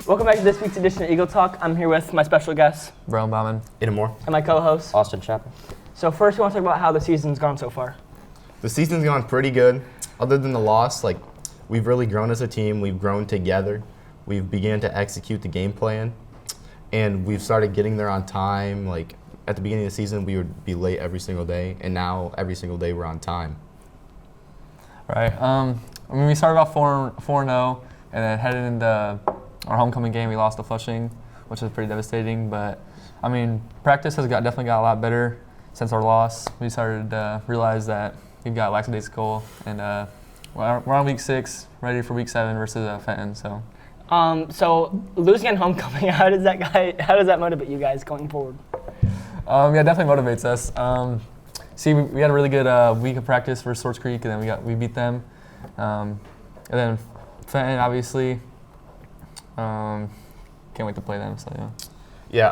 Welcome back to this week's edition of Eagle Talk. I'm here with my special guest, Brown Bauman. Ida Moore. and my co-host, Austin Chapman. So first, we want to talk about how the season's gone so far. The season's gone pretty good. Other than the loss, we've really grown as a team. We've grown together. We've began to execute the game plan, and we've started getting there on time. Like at the beginning of the season, we would be late every single day, and now every single day we're on time. Right. We started off 4-0, and then headed into our homecoming game, we lost to Flushing, which was pretty devastating. But practice has definitely got a lot better since our loss. We started to realize that we've got lackadaisical, and we're on week 6, ready for week 7 versus Fenton. So losing at homecoming, how does that motivate you guys going forward? Yeah, definitely motivates us. We had a really good week of practice for Swords Creek, and then we beat them. And then Fenton, obviously, can't wait to play them. So yeah.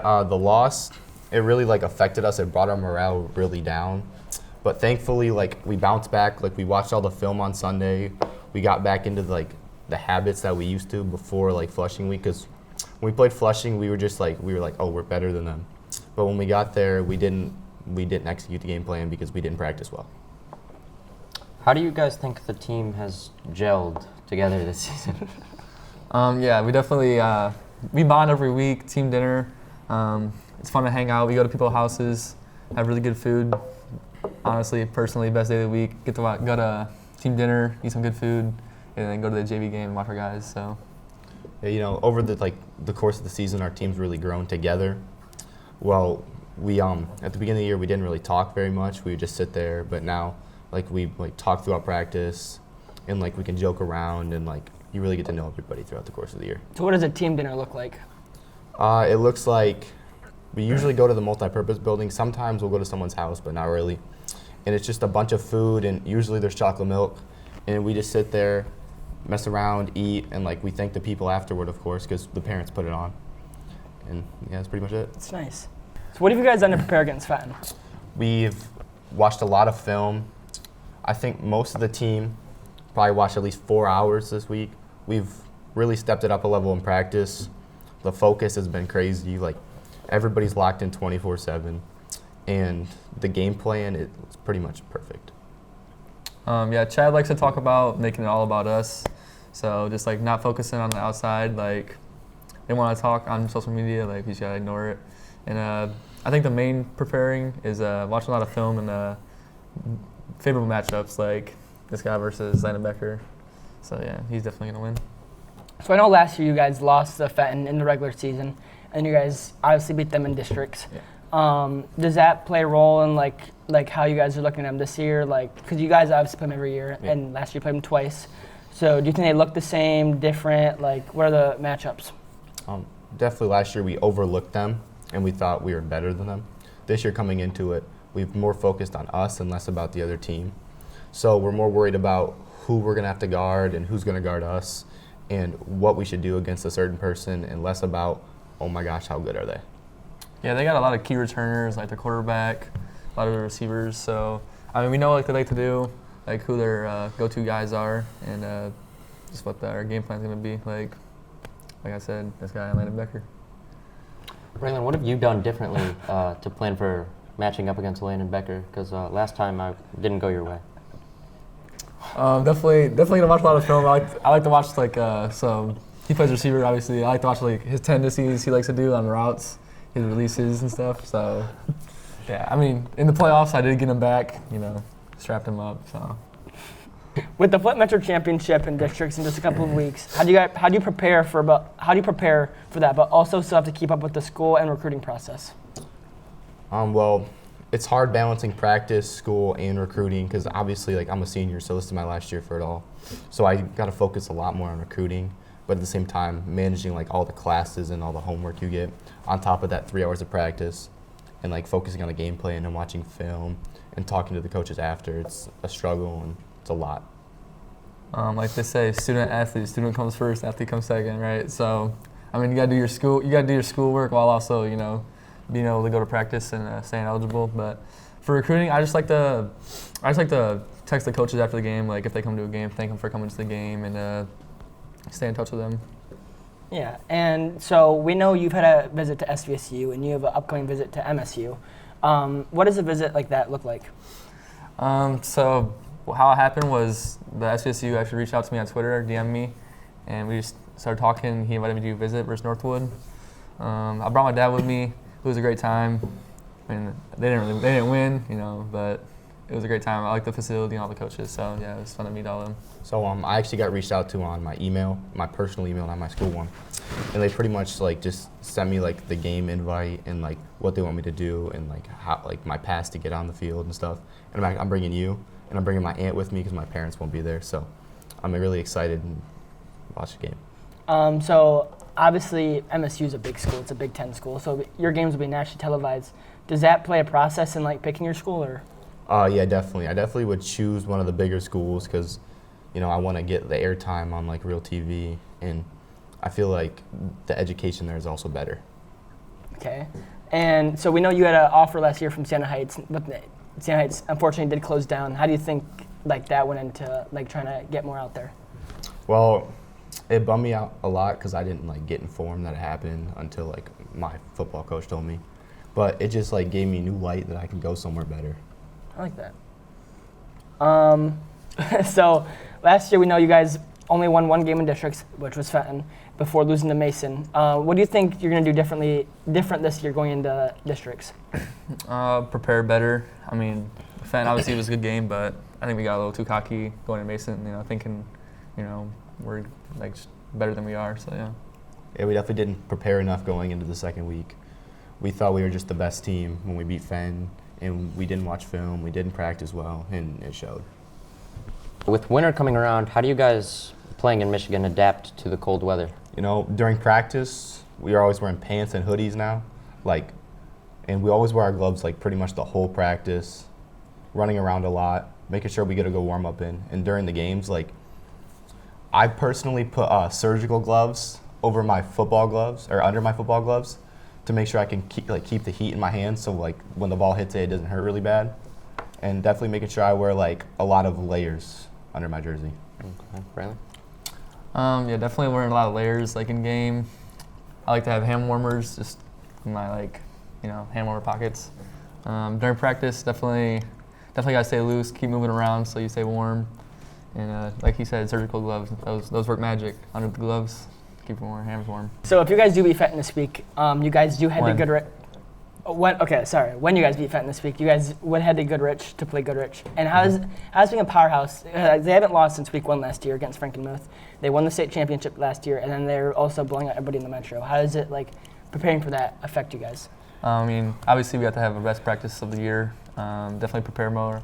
Yeah, the loss, it really affected us. It brought our morale really down. But thankfully, we bounced back. We watched all the film on Sunday. We got back into the habits that we used to before Flushing week. Because when we played Flushing, we were just oh, we're better than them. But when we got there, we didn't execute the game plan because we didn't practice well. How do you guys think the team has gelled together this season? Yeah, we definitely we bond every week. Team dinner. It's fun to hang out. We go to people's houses, have really good food. Honestly, personally, best day of the week. Get to go to team dinner, eat some good food, and then go to the JV game and watch our guys. So. Yeah, over the course of the season, our team's really grown together. Well, we at the beginning of the year we didn't really talk very much. We would just sit there, but now we talk throughout practice, and we can joke around, and you really get to know everybody throughout the course of the year. So what does a team dinner look like? It looks like we usually go to the multi-purpose building. Sometimes we'll go to someone's house, but not really. And it's just a bunch of food, and usually there's chocolate milk, and we just sit there, mess around, eat, and we thank the people afterward, of course, because the parents put it on. And yeah, that's pretty much it. It's nice. So what have you guys done to prepare against Fenton? We've watched a lot of film. I think most of the team probably watched at least 4 hours this week. We've really stepped it up a level in practice. The focus has been crazy. Everybody's locked in 24/7, and the game plan is pretty much perfect. Yeah, Chad likes to talk about making it all about us. So just not focusing on the outside. They want to talk on social media, we just gotta ignore it. And I think the main preparing is watching a lot of film and favorable matchups, like this guy versus Landon Becker. So yeah, he's definitely gonna win. So I know last year you guys lost to Fenton in the regular season, and you guys obviously beat them in districts. Yeah. Does that play a role in how you guys are looking at them this year? Because you guys obviously play them every year, yeah. And last year you played them twice. So do you think they look the same, different? What are the matchups? Definitely last year we overlooked them, and we thought we were better than them. This year coming into it, we've more focused on us and less about the other team. So we're more worried about who we're going to have to guard and who's going to guard us and what we should do against a certain person, and less about, oh my gosh, how good are they? Yeah, they got a lot of key returners, the quarterback, a lot of the receivers. So, we know what they like to do, who their go-to guys are, and just what our game plan is going to be. Like I said, this guy, Landon Becker. Braylon, what have you done differently to plan for matching up against Landon Becker? Because last time I didn't go your way. Definitely gonna watch a lot of film. I like to watch some. He plays receiver, obviously. I like to watch his tendencies he likes to do on routes, his releases and stuff. So, yeah. In the playoffs, I did get him back. Strapped him up. So. With the Flint Metro Championship in districts in just a couple of weeks, how do you prepare for that? But also still have to keep up with the school and recruiting process. Well, it's hard balancing practice, school, and recruiting because obviously, I'm a senior, so this is my last year for it all. So I got to focus a lot more on recruiting, but at the same time, managing all the classes and all the homework you get on top of that 3 hours of practice, and focusing on the game plan and watching film and talking to the coaches after. It's a struggle and it's a lot. Like they say, student comes first, athlete comes second, right? So, you gotta do your schoolwork while also, being able to go to practice and staying eligible. But for recruiting, I just like to text the coaches after the game, if they come to a game, thank them for coming to the game, and stay in touch with them. Yeah, and so we know you've had a visit to SVSU and you have an upcoming visit to MSU. What does a visit like that look like? So how it happened was the SVSU actually reached out to me on Twitter, DM'd me, and we just started talking. He invited me to visit versus Northwood. I brought my dad with me. It was a great time. I mean, they didn't win, but it was a great time. I like the facility and all the coaches, so yeah, it was fun to meet all of them. So I actually got reached out to on my email, my personal email, not my school one, and they pretty much like just sent me like the game invite and like what they want me to do and like how like my pass to get on the field and stuff. And I'm bringing you and I'm bringing my aunt with me because my parents won't be there. So I'm really excited and watch the game. So obviously MSU is a big school. It's a Big Ten school. So your games will be nationally televised. Does that play a process in like picking your school or? Yeah, definitely. I definitely would choose one of the bigger schools because, I want to get the airtime on like real TV, and I feel like the education there is also better. Okay. And so we know you had an offer last year from Siena Heights, but Siena Heights unfortunately did close down. How do you think like that went into like trying to get more out there? Well, it bummed me out a lot because I didn't like get informed that it happened until like my football coach told me. But it just like gave me new light that I can go somewhere better. I like that. So last year we know you guys only won one game in districts, which was Fenton, before losing to Mason. What do you think you're going to do different this year going into districts? Prepare better. I mean, Fenton obviously was a good game, but I think we got a little too cocky going to Mason, thinking, we're like better than we are, so yeah. Yeah, we definitely didn't prepare enough going into the second week. We thought we were just the best team when we beat Fenton, and we didn't watch film, we didn't practice well, and it showed. With winter coming around, how do you guys playing in Michigan adapt to the cold weather? During practice, we are always wearing pants and hoodies now, and we always wear our gloves like pretty much the whole practice, running around a lot, making sure we get a good warm up in. And during the games, I personally put surgical gloves over my football gloves or under my football gloves to make sure I can keep the heat in my hands, so when the ball hits it doesn't hurt really bad. And definitely making sure I wear a lot of layers under my jersey. Okay, Brandon? Yeah, definitely wearing a lot of layers in game. I like to have hand warmers just in my hand warmer pockets. During practice, definitely gotta stay loose, keep moving around so you stay warm. And like he said, surgical gloves, those work magic under the gloves, keep your hands warm. So if you guys do beat Fenton this week, you guys do head to Goodrich. When you guys beat Fenton this week, you guys would head to Goodrich to play Goodrich. And how's being a powerhouse? They haven't lost since week 1 last year against Frankenmuth. They won the state championship last year, and then they're also blowing out everybody in the metro. How does it preparing for that affect you guys? I mean, obviously we have to have a best practice of the year. Definitely prepare more,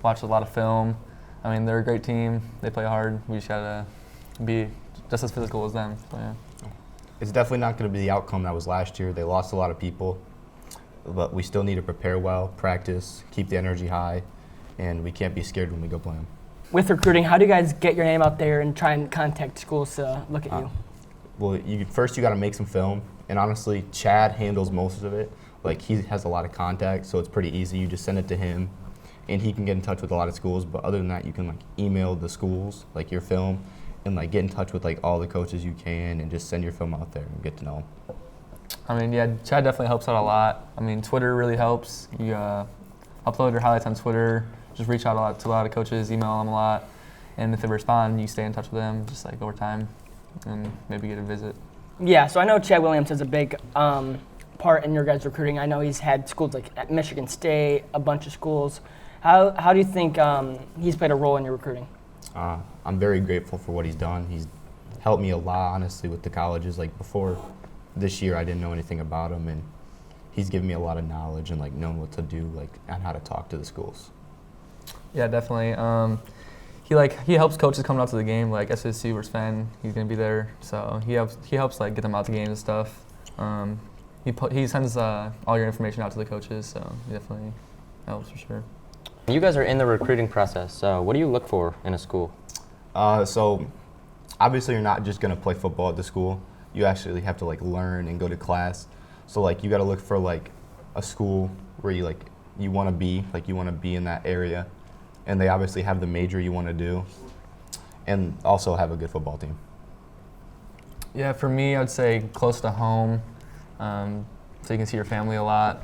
watch a lot of film. I mean, they're a great team. They play hard. We just gotta be just as physical as them. So yeah. It's definitely not going to be the outcome that was last year. They lost a lot of people, but we still need to prepare well, practice, keep the energy high, and we can't be scared when we go play them. With recruiting, how do you guys get your name out there and try and contact schools to look at you? Well, first you got to make some film, and honestly, Chad handles most of it. He has a lot of contacts, so it's pretty easy. You just send it to him, and he can get in touch with a lot of schools. But other than that, you can email the schools your film, and get in touch with all the coaches you can, and just send your film out there and get to know them. I mean, yeah, Chad definitely helps out a lot. I mean, Twitter really helps. You upload your highlights on Twitter, just reach out to a lot of coaches, email them a lot, and if they respond, you stay in touch with them just over time, and maybe get a visit. Yeah, so I know Chad Williams has a big part in your guys' recruiting. I know he's had schools at Michigan State, a bunch of schools. How do you think he's played a role in your recruiting? I'm very grateful for what he's done. He's helped me a lot, honestly, with the colleges. Before this year, I didn't know anything about him, and he's given me a lot of knowledge and knowing what to do, and how to talk to the schools. Yeah, definitely. He helps coaches coming out to the game, SSC versus Fenton. He's gonna be there, so he helps get them out to games and stuff. He sends all your information out to the coaches, so he definitely helps for sure. You guys are in the recruiting process. What do you look for in a school? So obviously you're not just gonna play football at the school. You actually have to learn and go to class. So you got to look for a school where you want to be, you want to be in that area, and they obviously have the major you want to do, and also have a good football team. Yeah, for me, I'd say close to home, so you can see your family a lot.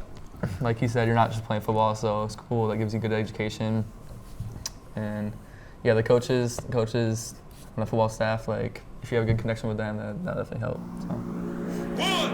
Like you said, you're not just playing football, so it's cool. That gives you good education. And yeah, the coaches, and the football staff, like if you have a good connection with them, that definitely helps. So.